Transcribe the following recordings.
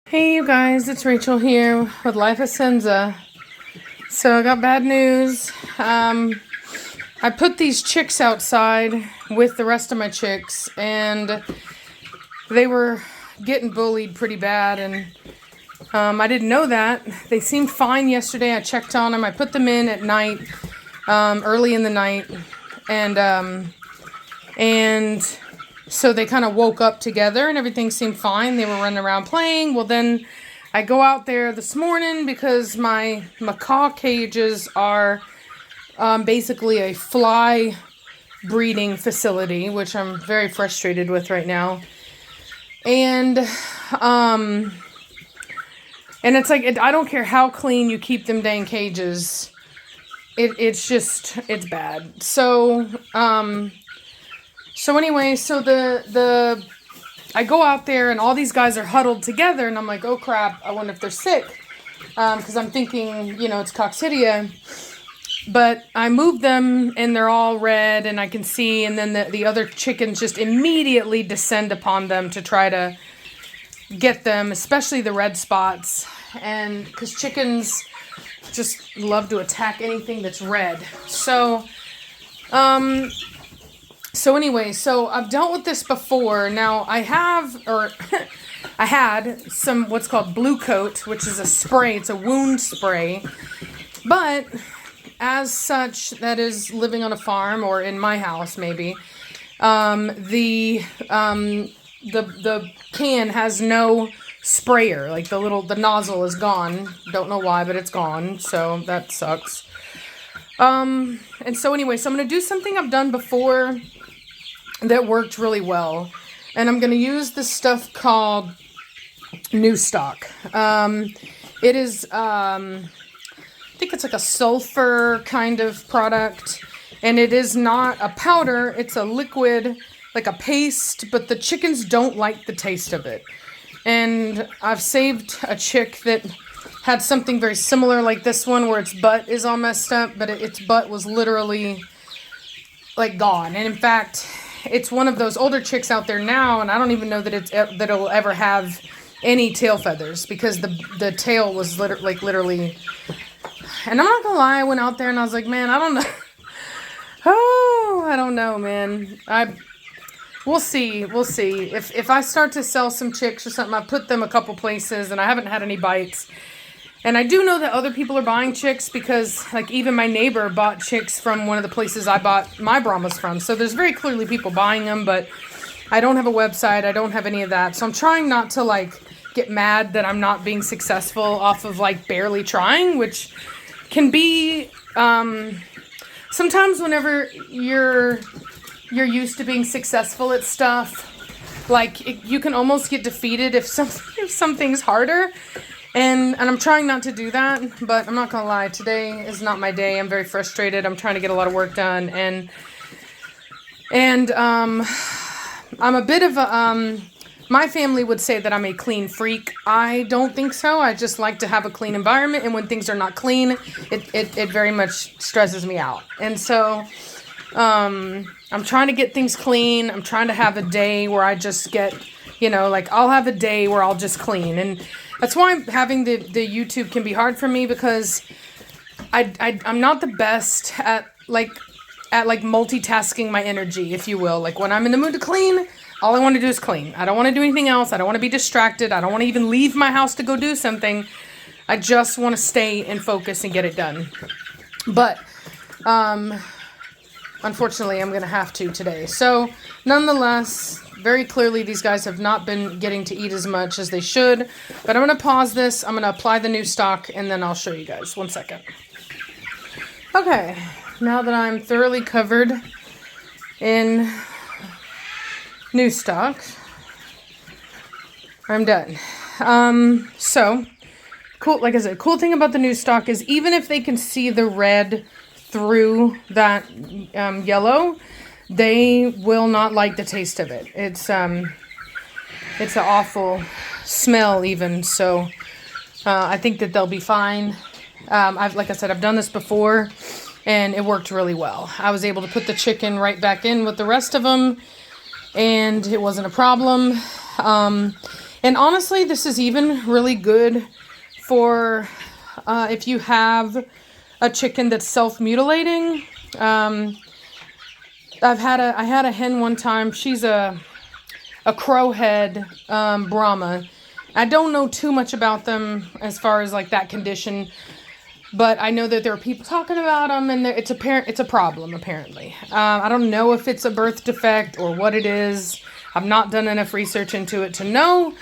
Hey you guys, it's Rachel here with Life of Senza. So I got bad news. I put these chicks outside with the rest of my chicks and they were getting bullied pretty bad, and I didn't know that. They seemed fine yesterday. I checked on them. I put them in at night, early in the night, and so they kind of woke up together and everything seemed fine. They were running around playing. Well, then I go out there this morning because my macaw cages are basically a fly breeding facility, which I'm very frustrated with right now. And it's like, I don't care how clean you keep them dang cages. It's bad. So anyway, I go out there and all these guys are huddled together and I'm like, oh crap, I wonder if they're sick. Because I'm thinking, it's coccidia. But I move them and they're all red and I can see, and then the other chickens just immediately descend upon them to try to get them, especially the red spots. And because chickens just love to attack anything that's red. So anyway, I've dealt with this before. Now I had some what's called Blue Coat, which is a spray. It's a wound spray. But as such, that is living on a farm or in my house maybe. The can has no sprayer. Like the nozzle is gone. Don't know why, but it's gone. So that sucks. And so anyway, I'm going to do something I've done before that worked really well. And I'm going to use this stuff called New Stock. It is, I think it's like a sulfur kind of product. And it is not a powder. It's a liquid, like a paste. But the chickens don't like the taste of it. And I've saved a chick that had something very similar like this one, where its butt is all messed up. But its butt was literally like gone. And in fact, it's one of those older chicks out there now, and I don't even know that it'll ever have any tail feathers, because the tail was literally. And I'm not gonna lie, I went out there and I was like, man, I don't know. Oh, I don't know, man. We'll see. If I start to sell some chicks or something, I put them a couple places and I haven't had any bites. And I do know that other people are buying chicks, because like even my neighbor bought chicks from one of the places I bought my Brahmas from. So there's very clearly people buying them, but I don't have a website. I don't have any of that. So I'm trying not to like get mad that I'm not being successful off of like barely trying, which can be sometimes whenever you're used to being successful at stuff, like you can almost get defeated if something's harder. And I'm trying not to do that, but I'm not gonna lie, today is not my day. I'm very frustrated. I'm trying to get a lot of work done, and I'm a bit of a my family would say that I'm a clean freak. I don't think so. I just like to have a clean environment, and when things are not clean, it very much stresses me out. And so I'm trying to get things clean. I'm trying to have a day where I just get, I'll have a day where I'll just clean. And that's why having the YouTube can be hard for me, because I'm not the best at multitasking my energy, if you will. Like when I'm in the mood to clean, all I want to do is clean. I don't want to do anything else. I don't want to be distracted. I don't want to even leave my house to go do something. I just want to stay and focus and get it done. But unfortunately, I'm going to have to today. So nonetheless, very clearly, these guys have not been getting to eat as much as they should. But I'm going to pause this. I'm going to apply the new stock, and then I'll show you guys. 1 second. Okay. Now that I'm thoroughly covered in new stock, I'm done. So, cool. Like I said, cool thing about the new stock is even if they can see the red through that yellow, they will not like the taste of it. It's an awful smell even. So I think that they'll be fine. Like I said, I've done this before and it worked really well. I was able to put the chicken right back in with the rest of them and it wasn't a problem. And honestly, this is even really good for if you have a chicken that's self-mutilating. I had a hen one time. She's a crowhead Brahma. I don't know too much about them as far as like that condition, but I know that there are people talking about them, and it's a problem apparently. I don't know if it's a birth defect or what it is. I've not done enough research into it to know,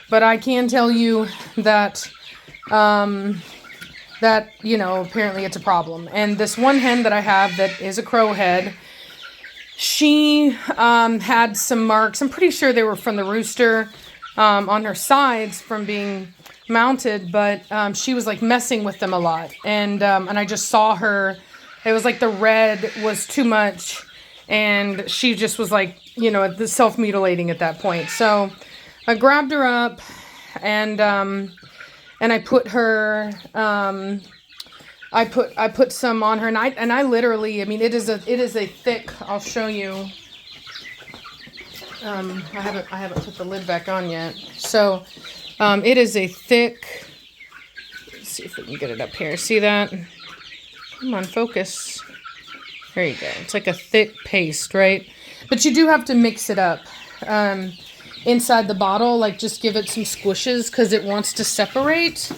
but I can tell you that apparently it's a problem. And this one hen that I have that is a crowhead, she had some marks. I'm pretty sure they were from the rooster on her sides from being mounted, but she was like messing with them a lot. And I just saw her. It was like the red was too much, and she just was like, the self-mutilating at that point. So I grabbed her up, and I put her. I put some on her, and I literally, I mean, it is a thick. I'll show you. I haven't put the lid back on yet. So, it is a thick. Let's see if we can get it up here. See that? Come on, focus. There you go. It's like a thick paste, right? But you do have to mix it up inside the bottle. Like, just give it some squishes because it wants to separate.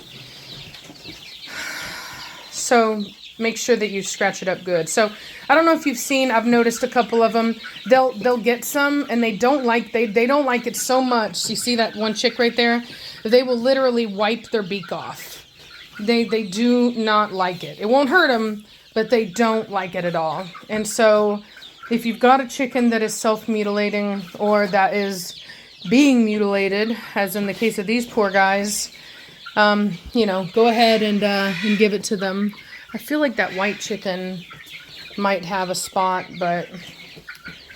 So make sure that you scratch it up good. So I don't know if you've seen, I've noticed a couple of them, they'll get some and they don't like it so much. You see that one chick right there? They will literally wipe their beak off. They do not like it. It won't hurt them, but they don't like it at all. And so if you've got a chicken that is self-mutilating or that is being mutilated, as in the case of these poor guys, go ahead and give it to them. I feel like that white chicken might have a spot, but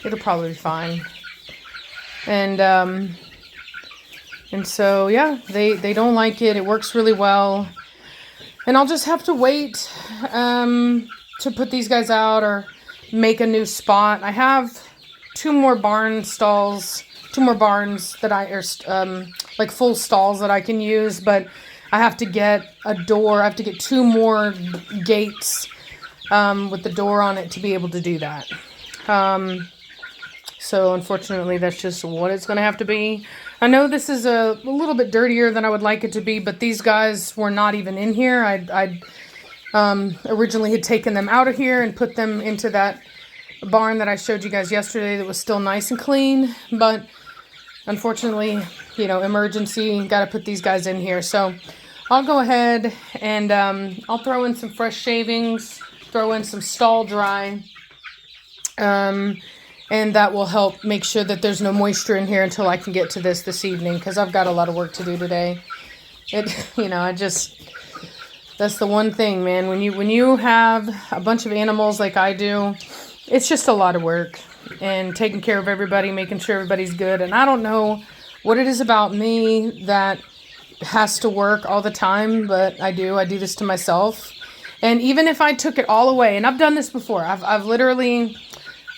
it'll probably be fine. And so, yeah, they don't like it. It works really well. And I'll just have to wait to put these guys out or make a new spot. I have two more barns that like full stalls that I can use, but I have to get a door. I have to get two more gates with the door on it to be able to do that. So unfortunately, that's just what it's going to have to be. I know this is a little bit dirtier than I would like it to be, but these guys were not even in here. I originally had taken them out of here and put them into that barn that I showed you guys yesterday that was still nice and clean, but unfortunately, emergency, got to put these guys in here. So I'll go ahead and I'll throw in some fresh shavings, throw in some stall dry, and that will help make sure that there's no moisture in here until I can get to this evening, because I've got a lot of work to do today. That's the one thing, man. When you have a bunch of animals like I do, it's just a lot of work, and taking care of everybody, making sure everybody's good. And I don't know what it is about me that has to work all the time, but I do this to myself. And even if I took it all away, and I've done this before, I've literally,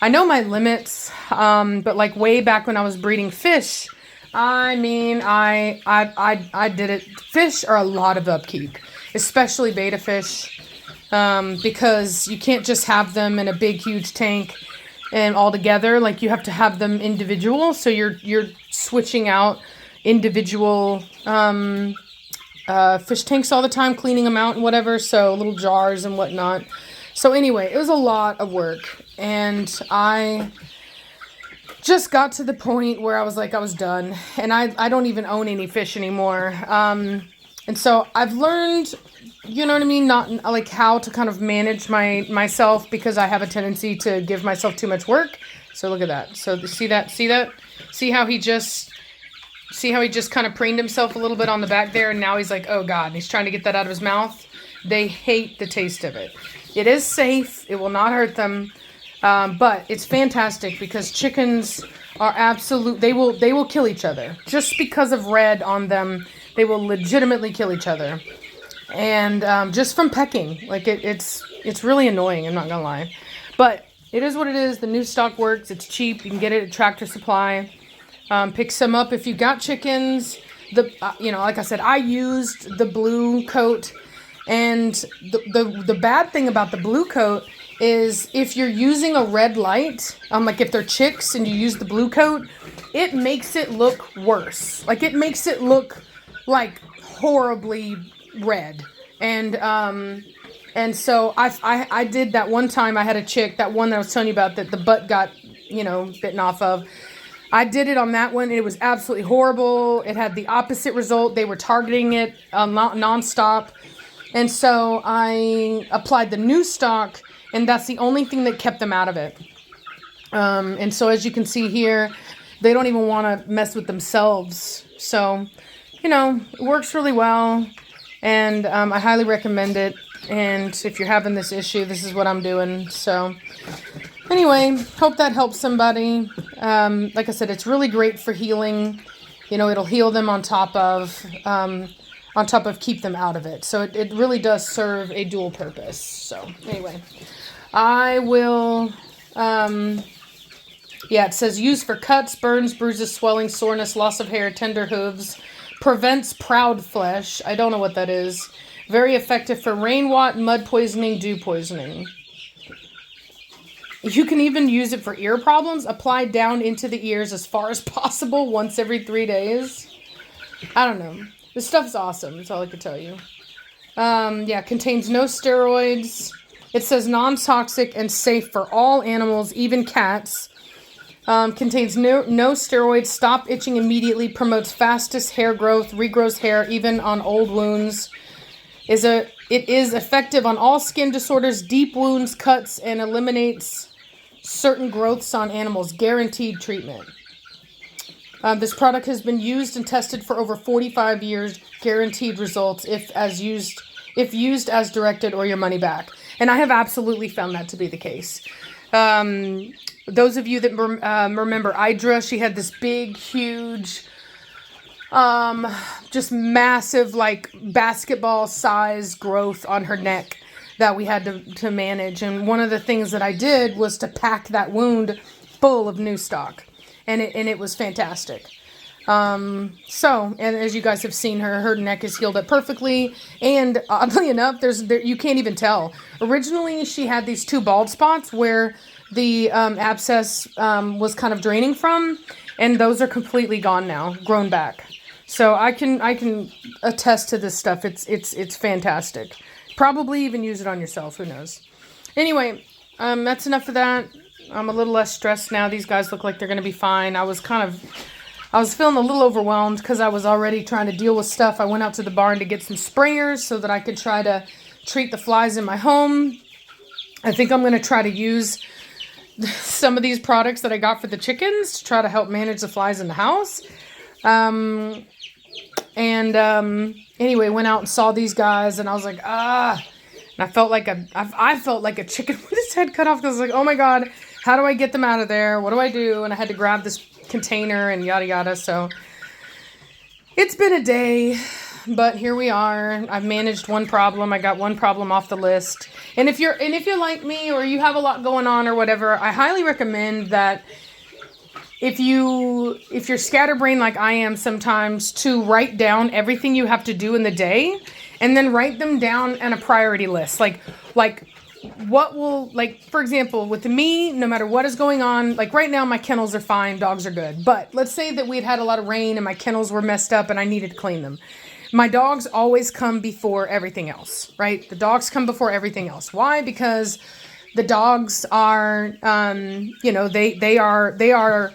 I know my limits, but like way back when I was breeding fish, I mean, I did it. Fish are a lot of upkeep, especially betta fish, because you can't just have them in a big, huge tank and all together. Like, you have to have them individual. So you're switching out individual fish tanks all the time, cleaning them out and whatever. So little jars and whatnot. So anyway, it was a lot of work, and I just got to the point where I was like, I was done, and I don't even own any fish anymore. And so I've learned, you know what I mean, not like how to kind of manage myself, because I have a tendency to give myself too much work. So look at that. So see how he just kind of preened himself a little bit on the back there, and now he's like, oh God, and he's trying to get that out of his mouth. They hate the taste of it. It is safe. It will not hurt them. But it's fantastic, because chickens are they will kill each other. Just because of red on them, they will legitimately kill each other. And just from pecking. Like, it's really annoying, I'm not gonna lie. But it is what it is. The new stock works. It's cheap. You can get it at Tractor Supply. Pick some up if you got chickens. you know, like I said, I used the blue coat, and the bad thing about the blue coat is if you're using a red light, like if they're chicks and you use the blue coat, it makes it look worse. Like it makes it look like horribly red. And so I did that one time. I had a chick, that one that I was telling you about, that the butt got, you know, bitten off of. I did it on that one, and it was absolutely horrible. It had the opposite result. They were targeting it nonstop. And so I applied the new stock, and that's the only thing that kept them out of it. And so as you can see here, they don't even want to mess with themselves. So, you know, it works really well, and I highly recommend it. And if you're having this issue, this is what I'm doing. So anyway, hope that helps somebody. Like I said, it's really great for healing. You know, it'll heal them on top of keep them out of it. So it really does serve a dual purpose. So anyway, I will, yeah, it says used for cuts, burns, bruises, swelling, soreness, loss of hair, tender hooves, prevents proud flesh. I don't know what that is. Very effective for rainwater, mud poisoning, dew poisoning. You can even use it for ear problems. Apply down into the ears as far as possible once every 3 days. I don't know. This stuff's awesome. That's all I can tell you. Yeah, contains no steroids. It says non-toxic and safe for all animals, even cats. Contains no steroids. Stop itching immediately. Promotes fastest hair growth. Regrows hair even on old wounds. It is effective on all skin disorders, deep wounds, cuts, and eliminates certain growths on animals. Guaranteed treatment. This product has been used and tested for over 45 years. Guaranteed results if used as directed, or your money back. And I have absolutely found that to be the case. Those of you that remember Idra, she had this big, huge, just massive, like basketball size growth on her neck that we had to manage. And one of the things that I did was to pack that wound full of new stock. And it was fantastic. And as you guys have seen, her neck is healed up perfectly. And oddly enough, you can't even tell. Originally, she had these 2 bald spots where the abscess was kind of draining from, and those are completely gone now, grown back. So I can attest to this stuff. It's fantastic. Probably even use it on yourself. Who knows? Anyway, that's enough of that. I'm a little less stressed now. These guys look like they're going to be fine. I was feeling a little overwhelmed because I was already trying to deal with stuff. I went out to the barn to get some sprayers so that I could try to treat the flies in my home. I think I'm going to try to use some of these products that I got for the chickens to try to help manage the flies in the house. Anyway, went out and saw these guys, and I was like, and I felt like a chicken with his head cut off, because I was like, oh my God, how do I get them out of there? What do I do? And I had to grab this container and yada yada. So it's been a day, but here we are. I've managed one problem. I got one problem off the list. And if you're like me, or you have a lot going on or whatever, I highly recommend that if you're scatterbrained like I am sometimes, to write down everything you have to do in the day, and then write them down on a priority list. Like what will, like, for example, with me, no matter what is going on, like right now my kennels are fine, dogs are good. But let's say that we'd had a lot of rain and my kennels were messed up and I needed to clean them. My dogs always come before everything else, right? The dogs come before everything else. Why? Because the dogs are, they are,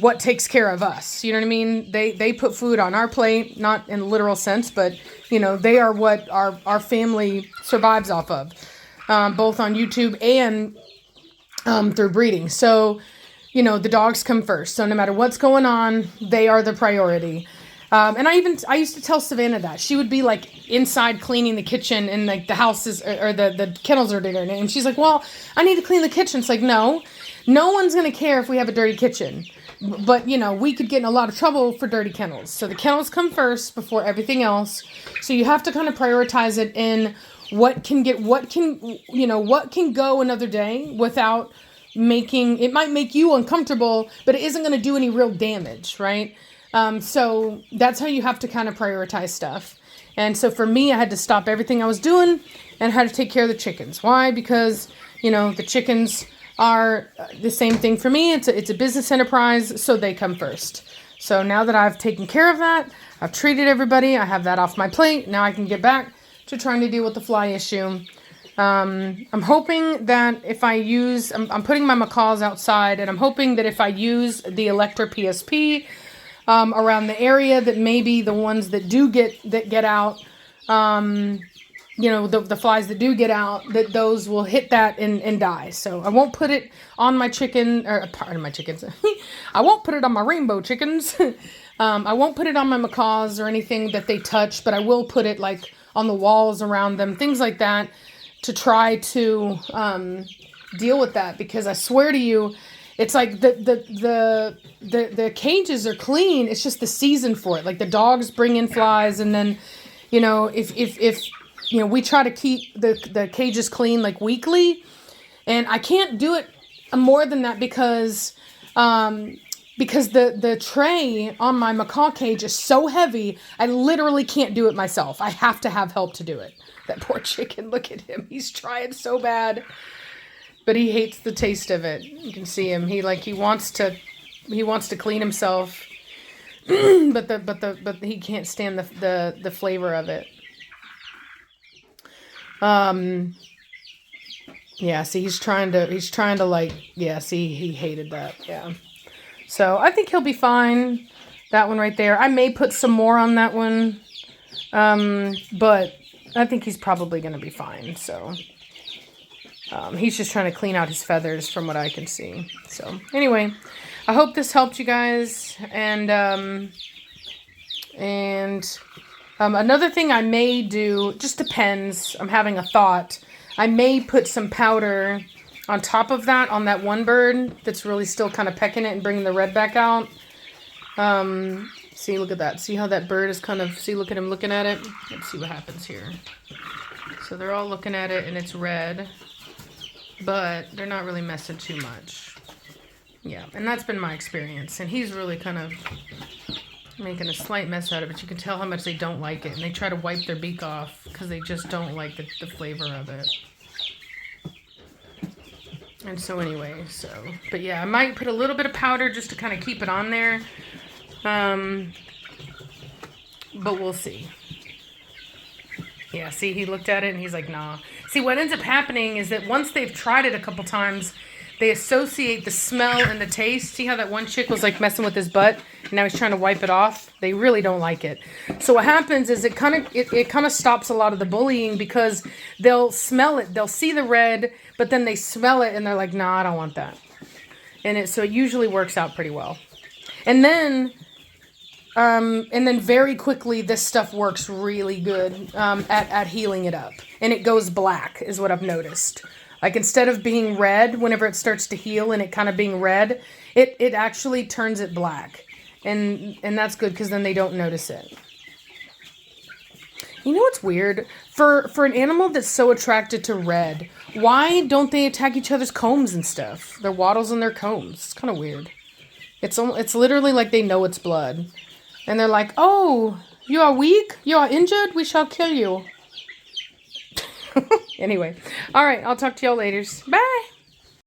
what takes care of us. You know what I mean? They put food on our plate, not in a literal sense, but, they are what our family survives off of, both on YouTube and through breeding. So, the dogs come first. So no matter what's going on, they are the priority. And I used to tell Savannah that. She would be like inside cleaning the kitchen, and like the house is, or the kennels are dirty, and she's like, well, I need to clean the kitchen. It's like, no one's going to care if we have a dirty kitchen, but we could get in a lot of trouble for dirty kennels. So the kennels come first before everything else. So you have to kind of prioritize it in what can go another day without it might make you uncomfortable, but it isn't going to do any real damage. Right. So that's how you have to kind of prioritize stuff. And so for me, I had to stop everything I was doing and had to take care of the chickens. Why? Because, you know, the chickens are the same thing for me. It's a business enterprise, so they come first. So now that I've taken care of that, I've treated everybody, I have that off my plate, now I can get back to trying to deal with the fly issue. I'm hoping that if I use, I'm putting my macaws outside, and I'm hoping that if I use the Electra PSP around the area, that maybe the ones that get out, you know, the flies that do get out, that those will hit that and die. So I won't put it on my chicken, or pardon my chickens. I won't put it on my rainbow chickens. I won't put it on my macaws or anything that they touch, but I will put it like on the walls around them, things like that, to try to deal with that. Because I swear to you, it's like the cages are clean. It's just the season for it. Like the dogs bring in flies, and then, you know, if you know, we try to keep the cages clean like weekly, and I can't do it more than that because the tray on my macaw cage is so heavy, I literally can't do it myself. I have to have help to do it. That poor chicken, look at him. He's trying so bad, but he hates the taste of it. You can see him. He wants to clean himself, but he can't stand the flavor of it. Yeah, see, he's trying to like, yeah, see, he hated that. Yeah. So I think he'll be fine. That one right there. I may put some more on that one. But I think he's probably going to be fine. So, he's just trying to clean out his feathers from what I can see. So anyway, I hope this helped you guys. And another thing I may do, just depends, I'm having a thought. I may put some powder on top of that, on that one bird that's really still kind of pecking it and bringing the red back out. See, look at that. See how that bird is kind of, see, look at him looking at it. Let's see what happens here. So they're all looking at it and it's red, but they're not really messing too much. Yeah, and that's been my experience. And he's really kind of making a slight mess out of it. You can tell how much they don't like it, and they try to wipe their beak off because they just don't like the flavor of it. And so anyway, but yeah, I might put a little bit of powder just to kind of keep it on there. But we'll see. Yeah, see, he looked at it and he's like, nah. See, what ends up happening is that once they've tried it a couple times, they associate the smell and the taste. See how that one chick was like messing with his butt, and now he's trying to wipe it off? They really don't like it. So what happens is it kind of stops a lot of the bullying, because they'll smell it, they'll see the red, but then they smell it and they're like, nah, I don't want that. So it usually works out pretty well. And then very quickly, this stuff works really good at healing it up. And it goes black, is what I've noticed. Like, instead of being red, whenever it starts to heal and it kind of being red, it actually turns it black. And that's good, because then they don't notice it. You know what's weird? For an animal that's so attracted to red, why don't they attack each other's combs and stuff? Their wattles and their combs. It's kind of weird. It's literally like they know it's blood. And they're like, oh, you are weak? You are injured? We shall kill you. Anyway. All right. I'll talk to y'all later. Bye.